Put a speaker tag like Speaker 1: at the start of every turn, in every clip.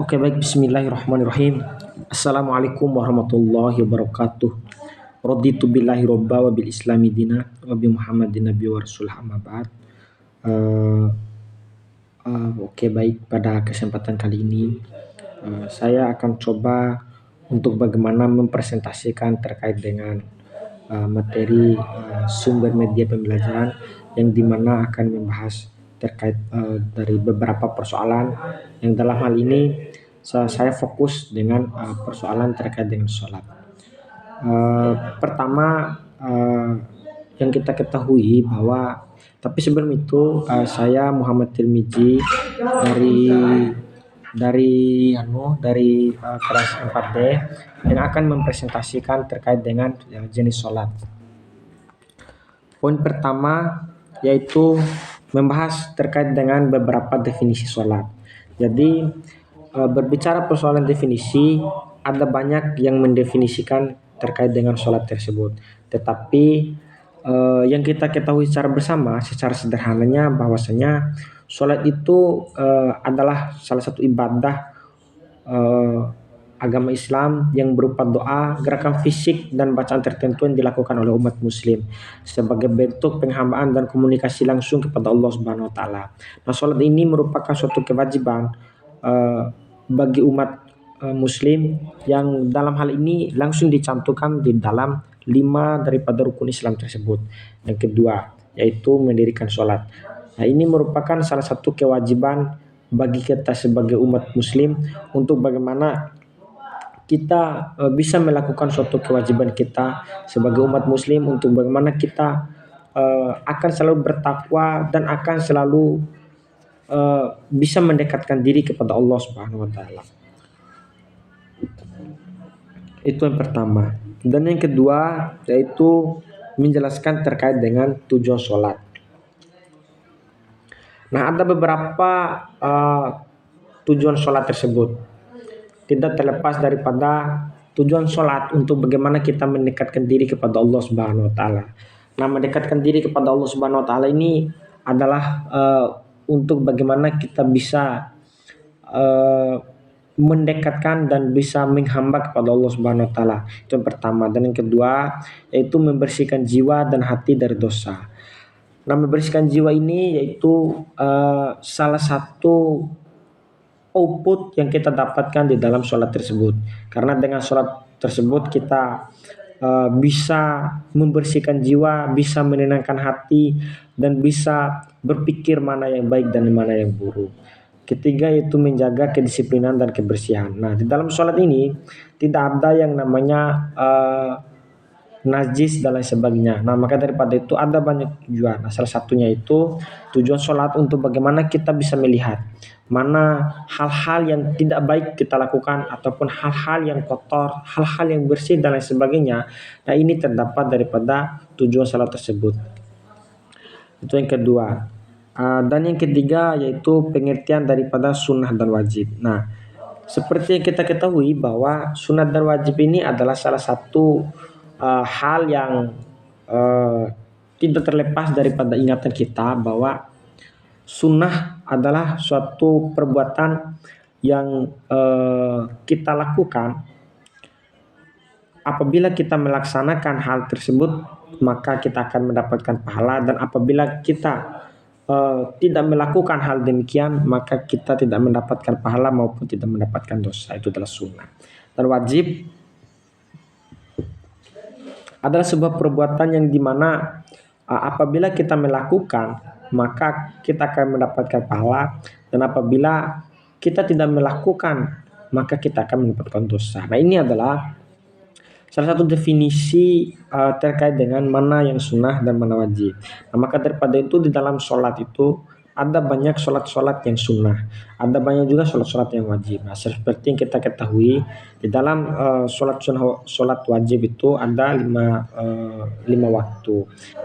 Speaker 1: Oke, baik, bismillahirrahmanirrahim. Assalamualaikum warahmatullahi wabarakatuh. Raditu billahi robba wa bil islami dina wa bi muhammadin nabi wa rasul amma ba'd. Eh, oke, baik, pada kesempatan kali ini saya akan coba untuk bagaimana mempresentasikan terkait dengan materi sumber media pembelajaran yang dimana akan membahas terkait dari beberapa persoalan yang dalam hal ini saya fokus dengan persoalan terkait dengan sholat. Pertama, yang kita ketahui bahwa tapi sebelum itu saya Muhammad Tirmizi dari kelas 4D yang akan mempresentasikan terkait dengan jenis sholat. Poin pertama yaitu membahas terkait dengan beberapa definisi sholat. Jadi berbicara persoalan definisi, ada banyak yang mendefinisikan terkait dengan sholat tersebut. Tetapi yang kita ketahui secara bersama, secara sederhananya bahwasanya sholat itu adalah salah satu ibadah agama Islam yang berupa doa, gerakan fisik dan bacaan tertentu yang dilakukan oleh umat muslim sebagai bentuk penghambaan dan komunikasi langsung kepada Allah Subhanahu wa taala. Nah, salat ini merupakan suatu kewajiban bagi umat muslim yang dalam hal ini langsung dicantumkan di dalam 5 daripada rukun Islam tersebut. Yang kedua, yaitu mendirikan sholat. Nah, ini merupakan salah satu kewajiban bagi kita sebagai umat muslim untuk bagaimana kita bisa melakukan suatu kewajiban kita sebagai umat muslim untuk bagaimana kita akan selalu bertakwa dan akan selalu bisa mendekatkan diri kepada Allah Subhanahu wa taala. Itu yang pertama. Dan yang kedua yaitu menjelaskan terkait dengan tujuan sholat. Nah, ada beberapa tujuan sholat tersebut. Tidak terlepas daripada tujuan sholat untuk bagaimana kita mendekatkan diri kepada Allah Subhanahu wa taala. Nah, mendekatkan diri kepada Allah Subhanahu wa taala ini adalah untuk bagaimana kita bisa mendekatkan dan bisa menghamba kepada Allah Subhanahu wa taala. Itu yang pertama. Dan yang kedua yaitu membersihkan jiwa dan hati dari dosa. Nah, membersihkan jiwa ini yaitu salah satu output yang kita dapatkan di dalam sholat tersebut. Karena dengan sholat tersebut kita bisa membersihkan jiwa, bisa menenangkan hati, dan bisa berpikir mana yang baik dan mana yang buruk. Ketiga yaitu menjaga kedisiplinan dan kebersihan. Nah, di dalam sholat ini tidak ada yang namanya najis dan lain sebagainya. Nah, maka daripada itu ada banyak tujuan. Nah, salah satunya itu tujuan sholat untuk bagaimana kita bisa melihat mana hal-hal yang tidak baik kita lakukan ataupun hal-hal yang kotor, hal-hal yang bersih dan lain sebagainya. Nah, ini terdapat daripada tujuan sholat tersebut. Itu yang kedua. Dan yang ketiga yaitu pengertian daripada sunnah dan wajib. Nah, seperti yang kita ketahui bahwa sunnah dan wajib ini adalah salah satu hal yang tidak terlepas daripada ingatan kita bahwa sunnah adalah suatu perbuatan yang kita lakukan apabila kita melaksanakan hal tersebut maka kita akan mendapatkan pahala, dan apabila kita tidak melakukan hal demikian maka kita tidak mendapatkan pahala maupun tidak mendapatkan dosa. Itu adalah sunnah. Dan wajib adalah sebuah perbuatan yang dimana apabila kita melakukan maka kita akan mendapatkan pahala, dan apabila kita tidak melakukan maka kita akan mendapatkan dosa. Nah, ini adalah salah satu definisi terkait dengan mana yang sunnah dan mana wajib. Nah, maka daripada itu di dalam sholat itu ada banyak sholat-sholat yang sunnah, ada banyak juga sholat-sholat yang wajib. Nah, seperti yang kita ketahui di dalam sholat sunnah, sholat wajib itu ada lima waktu.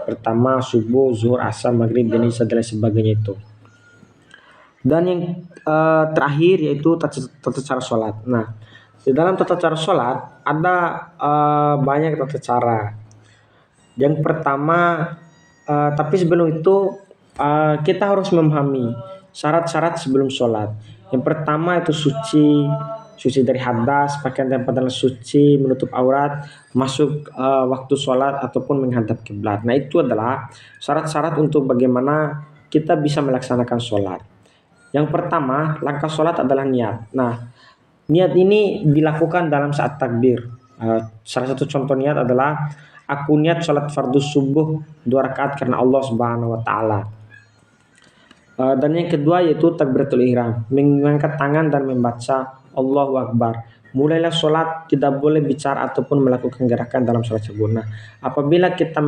Speaker 1: Pertama subuh, zuhur, asar, maghrib, dan isya dan lain sebagainya itu. Dan yang terakhir yaitu tata cara sholat. Nah, di dalam tata cara sholat ada banyak tata cara. Yang pertama, tapi sebelum itu kita harus memahami syarat-syarat sebelum sholat. Yang pertama itu suci, suci dari hadas, pakaian dan pakaian suci, menutup aurat, masuk waktu sholat ataupun menghadap kiblat. Nah itu adalah syarat-syarat untuk bagaimana kita bisa melaksanakan sholat. Yang pertama, langkah sholat adalah niat. Nah, niat ini dilakukan dalam saat takbir. Salah satu contoh niat adalah aku niat sholat fardu subuh 2 rakaat karena Allah Subhanahu wa taala. Dan yang kedua yaitu takbiratul ihram, mengangkat tangan dan membaca Allahu Akbar. Mulailah sholat tidak boleh bicara ataupun melakukan gerakan dalam sholat tersebut. Nah, apabila kita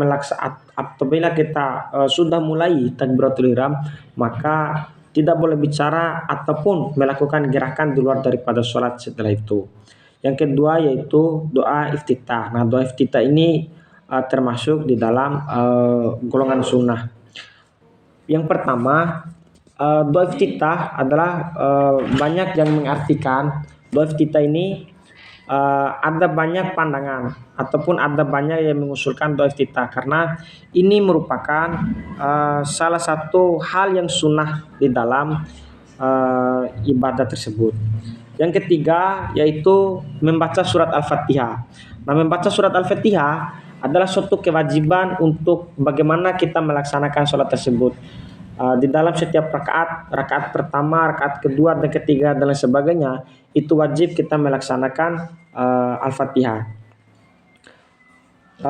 Speaker 1: sudah mulai takbiratul ihram, maka tidak boleh bicara ataupun melakukan gerakan di luar daripada sholat setelah itu. Yang kedua yaitu doa iftitah. Nah, doa iftitah ini termasuk di dalam golongan sunnah. Yang pertama, doa iftitah adalah banyak yang mengartikan doa iftitah ini ada banyak pandangan ataupun ada banyak yang mengusulkan doa iftitah karena ini merupakan salah satu hal yang sunnah di dalam ibadah tersebut. Yang ketiga yaitu membaca surat Al-Fatihah. Nah, membaca surat Al-Fatihah adalah suatu kewajiban untuk bagaimana kita melaksanakan sholat tersebut. Di dalam setiap rakaat, rakaat pertama, rakaat kedua dan ketiga dan lain sebagainya, itu wajib kita melaksanakan Al-Fatihah.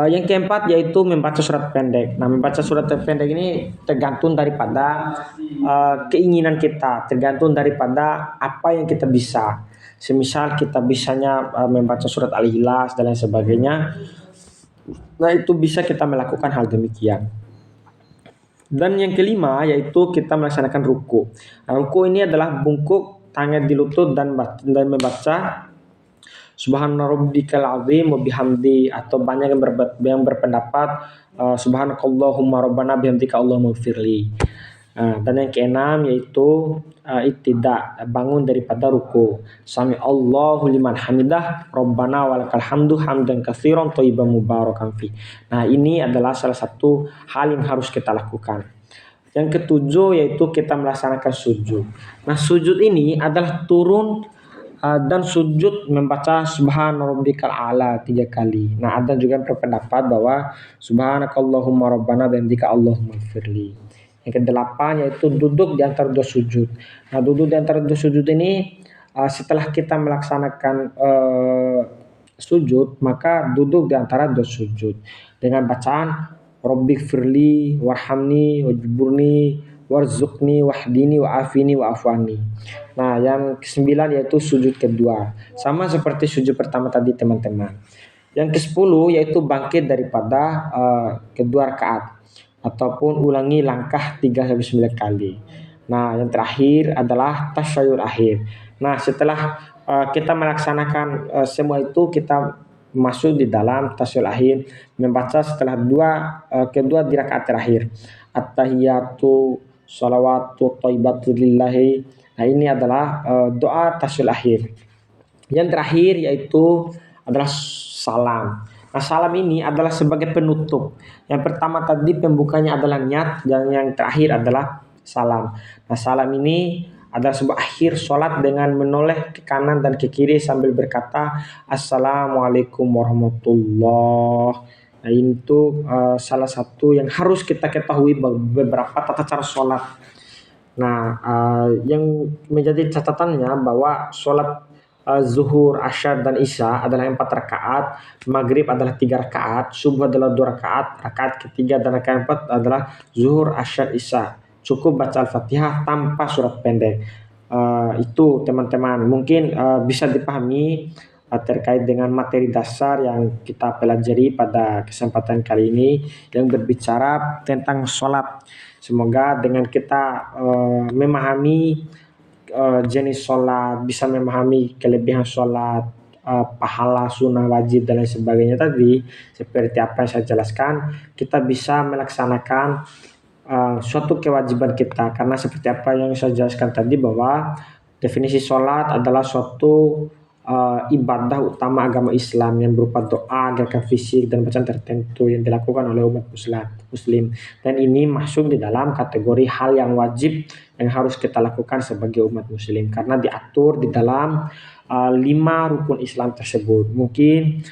Speaker 1: Yang keempat yaitu membaca surat pendek. Nah, membaca surat pendek ini tergantung daripada keinginan kita, tergantung daripada apa yang kita bisa. Semisal kita bisanya membaca surat Al-Ikhlas dan lain sebagainya, nah itu bisa kita melakukan hal demikian. Dan yang kelima yaitu kita melaksanakan ruku. Nah, ruku ini adalah bungkuk tangan di lutut dan membaca Subhana rabbikal azim wa bihamdi, atau banyak yang berpendapat subhanakallahumma rabbana bihamdika allahumma firli. Dan yang keenam yaitu ittidah, bangun daripada ruku. Sami Allahu liman hamidah rabbana walakal hamdu hamdan katsiran thayyiban mubarakan fi. Nah, ini adalah salah satu hal yang harus kita lakukan. Yang ketujuh yaitu kita melaksanakan sujud. Nah, sujud ini adalah turun dan sujud membaca subhana rabbikal a'la 3 kali. Nah, ada juga yang berpendapat bahwa subhanakallahumma rabbana bihamdika allahumma firli. Yang kedelapan yaitu duduk di antara dua sujud. Nah, duduk di antara dua sujud ini setelah kita melaksanakan sujud, maka duduk di antara dua sujud dengan bacaan Rabbik firli warhamni wajburni warzuqni wahdini wa'afini wa'afwani. Nah, yang kesembilan yaitu sujud kedua. Sama seperti sujud pertama tadi, teman-teman. Yang kesepuluh yaitu bangkit daripada kedua rakaat ataupun ulangi langkah 3-9 kali. Nah, yang terakhir adalah tasyahud akhir. Nah, setelah kita melaksanakan semua itu, kita masuk di dalam tasyahud akhir, membaca setelah kedua di rakaat terakhir. At-tahiyatu sholawatu thayyibatu lillahi. Nah, ini adalah doa tasyahud akhir. Yang terakhir yaitu adalah salam. Nah, salam ini adalah sebagai penutup. Yang pertama tadi pembukanya adalah niat, dan yang terakhir adalah salam. Nah, salam ini adalah sebuah akhir sholat dengan menoleh ke kanan dan ke kiri sambil berkata Assalamualaikum warahmatullah. Nah, itu salah satu yang harus kita ketahui beberapa tata cara sholat. Nah, yang menjadi catatannya bahwa sholat zuhur, asyar, dan isya adalah 4 rakaat, maghrib adalah 3 rakaat, subuh adalah 2 rakaat, rakaat ketiga dan rakaat 4 adalah zuhur, asyar, isya. Cukup baca Al-Fatihah tanpa surat pendek. Itu teman-teman mungkin bisa dipahami terkait dengan materi dasar yang kita pelajari pada kesempatan kali ini yang berbicara tentang sholat. Semoga dengan kita memahami jenis sholat, bisa memahami kelebihan sholat, pahala, sunnah, wajib, dan lain sebagainya tadi, seperti apa yang saya jelaskan, kita bisa melaksanakan suatu kewajiban kita. Karena seperti apa yang saya jelaskan tadi, bahwa definisi sholat adalah suatu ibadah utama agama Islam yang berupa doa, gerakan fisik dan bacaan tertentu yang dilakukan oleh umat Muslim. Dan ini masuk di dalam kategori hal yang wajib yang harus kita lakukan sebagai umat Muslim karena diatur di dalam 5 rukun Islam tersebut. Mungkin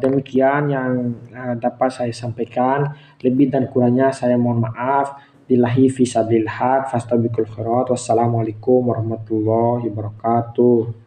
Speaker 1: demikian yang dapat saya sampaikan. Lebih dan kurangnya saya mohon maaf. Billahi fi sabilillah, fastabiqul khairat. Wassalamualaikum warahmatullahi wabarakatuh.